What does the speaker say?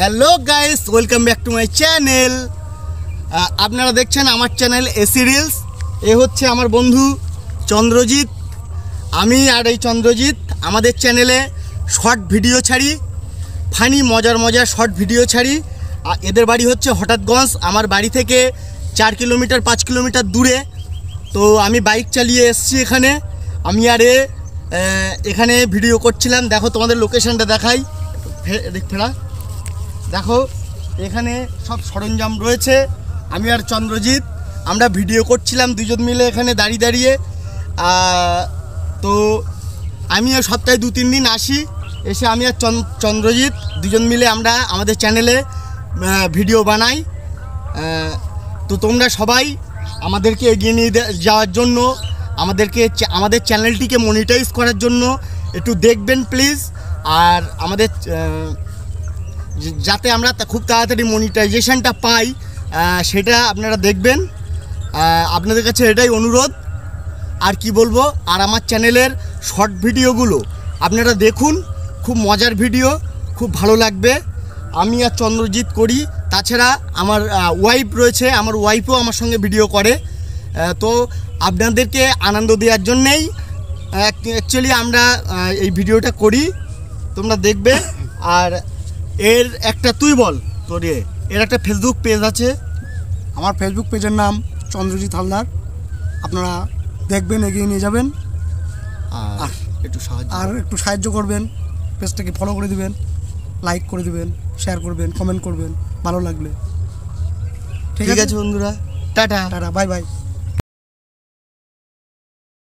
Hello guys, welcome back to my channel. আপনারা দেখছেন আমার চ্যানেল এসি রিলস। এ হচ্ছে আমার বন্ধু চন্দ্রজিৎ। আমি আর এই চন্দ্রজিৎ আমাদের চ্যানেলে শর্ট ভিডিও ছাড়ি, ফানি মজার শর্ট ভিডিও ছাড়ি। এদের বাড়ি হচ্ছে হঠাৎগঞ্জ, আমার বাড়ি থেকে 4 কিলোমিটার 5 কিলোমিটার দূরে। তো আমি বাইক চালিয়ে এসেছি এখানে। আমি আর এখানে ভিডিও করছিলাম। দেখো তোমাদের লোকেশনটা দেখাই, ফেরা দেখো, এখানে সব সরঞ্জাম রয়েছে। আমি আর চন্দ্রজিৎ আমরা ভিডিও করছিলাম দুজন মিলে এখানে দাঁড়িয়ে দাঁড়িয়ে। তো আমি সপ্তাহে 2-3 দিন আসি, এসে আমি আর চন্দ্রজিৎ দুজন মিলে আমরা আমাদের চ্যানেলে ভিডিও বানাই। তো তোমরা সবাই আমাদেরকে এগিয়ে নিয়ে যাওয়ার জন্য, আমাদের চ্যানেলটিকে মনিটাইজ করার জন্য একটু দেখবেন প্লিজ। আর আমাদের যাতে আমরা খুব তাড়াতাড়ি মনিটাইজেশনটা পাই, সেটা আপনারা দেখবেন। আপনাদের কাছে এটাই অনুরোধ। আর কি বলবো, আর আমার চ্যানেলের শর্ট ভিডিওগুলো আপনারা দেখুন, খুব মজার ভিডিও, খুব ভালো লাগবে। আমি আর চন্দ্রজিৎ করি, তাছাড়া আমার ওয়াইফ রয়েছে, আমার ওয়াইফও আমার সঙ্গে ভিডিও করে। তো আপনাদেরকে আনন্দ দেওয়ার জন্যেই অ্যাকচুয়ালি আমরা এই ভিডিওটা করি, তোমরা দেখবে। আর এর একটা তুই বল, তোর এর একটা ফেসবুক পেজ আছে। আমার ফেসবুক পেজের নাম চন্দ্রজিৎ হালদার। আপনারা দেখবেন, এগিয়ে নিয়ে যাবেন, আর একটু সাহায্য করবেন। পেজটাকে ফলো করে দিবেন, লাইক করে দিবেন, শেয়ার করবেন, কমেন্ট করবেন ভালো লাগলে। ঠিক আছে বন্ধুরা, টাটা টাটা, বাই বাই।